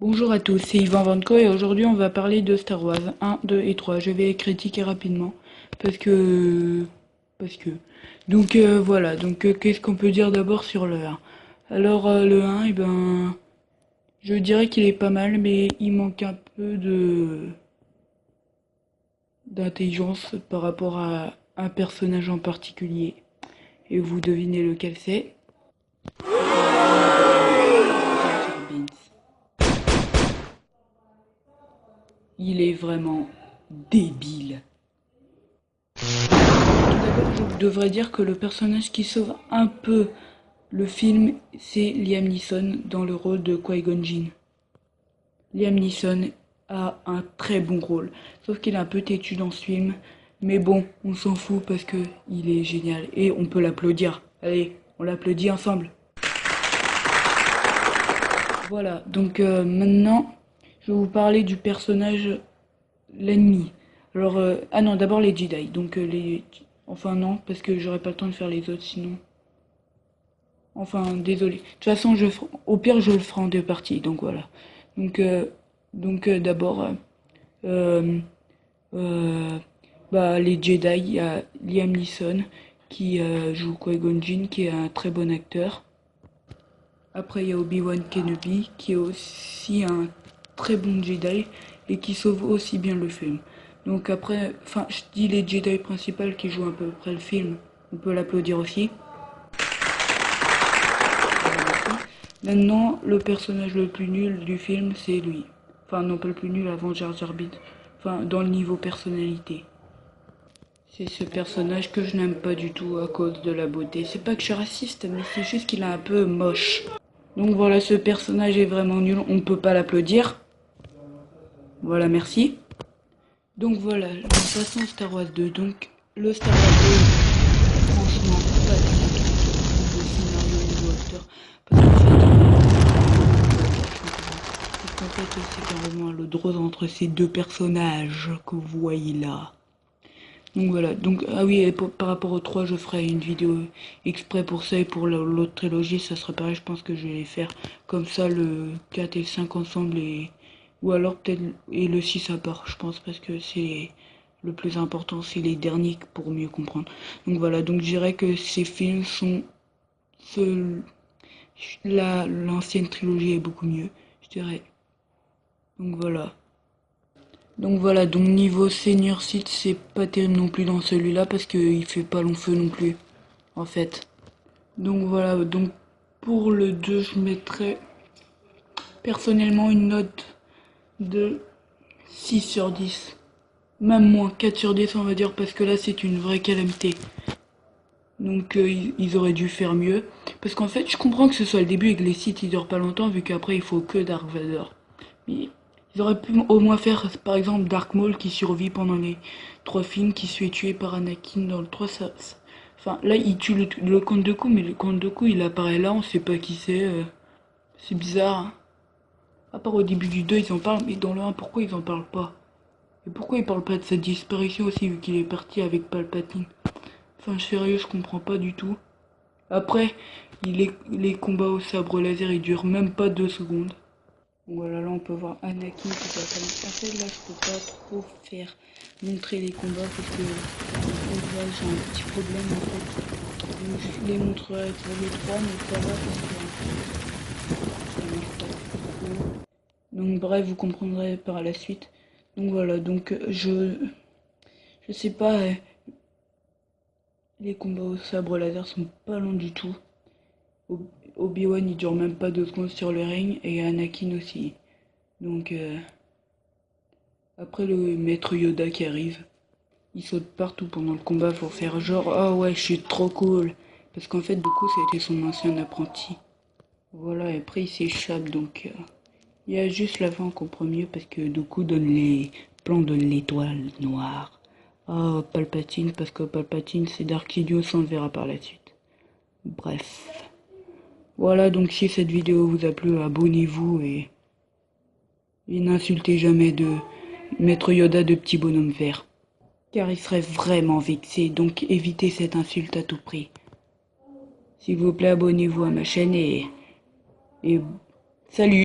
Bonjour à tous, c'est Yvan Vanco et aujourd'hui on va parler de Star Wars 1, 2 et 3. Je vais critiquer rapidement parce que... Donc voilà, qu'est-ce qu'on peut dire d'abord sur le 1? Alors le 1, je dirais qu'il est pas mal mais il manque un peu de d'intelligence par rapport à un personnage en particulier. Et vous devinez lequel c'est? Jar Jar Binks. Il est vraiment débile. Tout d'abord, je devrais dire que le personnage qui sauve un peu le film, c'est Liam Neeson dans le rôle de Qui-Gon Jinn. Liam Neeson a un très bon rôle, sauf qu'il est un peu têtu dans ce film. Mais bon, on s'en fout parce que il est génial et on peut l'applaudir. Allez, on l'applaudit ensemble. Voilà, maintenant, je vais vous parler du personnage, l'ennemi. Alors, ah non, d'abord les Jedi. Enfin non, parce que j'aurais pas le temps de faire les autres sinon. Enfin, désolé. De toute façon, au pire, je le ferai en deux parties. Donc voilà. Donc, euh, d'abord, euh, euh, les Jedi, il y a Liam Neeson qui joue Qui-Gon Jinn, qui est un très bon acteur. Après, il y a Obi-Wan Kenobi qui est aussi un très bon Jedi et qui sauve aussi bien le film. Donc après, enfin, je dis les Jedi principaux qui jouent à peu près le film. On peut l'applaudir aussi. Maintenant, le personnage le plus nul du film, c'est lui. Enfin, non, pas le plus nul avant Jar Jar Binks. Enfin, dans le niveau personnalité. C'est ce personnage que je n'aime pas du tout à cause de la beauté. C'est pas que je suis raciste, mais c'est juste qu'il est un peu moche. Donc voilà, ce personnage est vraiment nul, on ne peut pas l'applaudir. Voilà, merci. Donc voilà, nous passons à Star Wars 2. Donc, le Star Wars 2, franchement, pas du tout niveau scénario, niveau acteur. Parce qu'en fait, c'est carrément le drôle entre ces deux personnages que vous voyez là. Donc voilà, ah oui, et par rapport au 3, je ferai une vidéo exprès pour ça et pour l'autre trilogie, ça sera pareil, je pense que je vais les faire comme ça, le 4 et le 5 ensemble, ou alors peut-être et le 6 à part, je pense, parce que c'est le plus important, c'est les derniers pour mieux comprendre. Donc voilà, donc je dirais que ces films sont, l'ancienne trilogie est beaucoup mieux, je dirais. Donc voilà. Donc niveau senior site, c'est pas terrible non plus dans celui-là parce qu'il fait pas long feu non plus, en fait. Donc voilà, donc pour le 2, je mettrais personnellement une note de 6 sur 10. Même moins, 4 sur 10 on va dire, parce que là c'est une vraie calamité. Donc ils auraient dû faire mieux. Parce qu'en fait, je comprends que ce soit le début et que les sites ils durent pas longtemps, vu qu'après il faut que Dark Vador. Mais ils auraient pu au moins faire, par exemple, Dark Maul qui survit pendant les 3 films, qui se fait tuer par Anakin dans le 3. Enfin, là, il tue le Comte Dooku, mais le Comte Dooku, il apparaît là, on sait pas qui c'est. C'est bizarre, hein. À part au début du 2, ils en parlent, mais dans le 1, pourquoi ils en parlent pas? Et pourquoi ils parlent pas de sa disparition aussi, vu qu'il est parti avec Palpatine? Enfin, sérieux, je comprends pas du tout. Après, les combats au sabre laser, ils durent même pas 2 secondes. Voilà, là on peut voir Anakin qui va comme ça. En fait, là je peux pas trop faire montrer les combats parce que là j'ai un petit problème en fait. Donc je les montrerai pour les 3 mais ça va parce que ça marche pas trop. Donc bref, vous comprendrez par la suite. Donc voilà, je sais pas, les combats au sabre laser sont pas longs du tout. Obi-Wan il dure même pas 2 secondes sur le ring et Anakin aussi. Donc après le maître Yoda qui arrive, il saute partout pendant le combat pour faire genre ah ouais je suis trop cool. Parce qu'en fait du coup c'était son ancien apprenti. Voilà et après il s'échappe donc il y a juste la fin qu'on comprend mieux parce que du coup donne les plans de l'étoile noire. Oh Palpatine parce que Palpatine c'est Dark Sidious on le verra par la suite. Bref. Voilà donc si cette vidéo vous a plu abonnez-vous et n'insultez jamais de maître Yoda de petit bonhomme vert. Car il serait vraiment vexé, donc évitez cette insulte à tout prix. S'il vous plaît, abonnez-vous à ma chaîne et salut!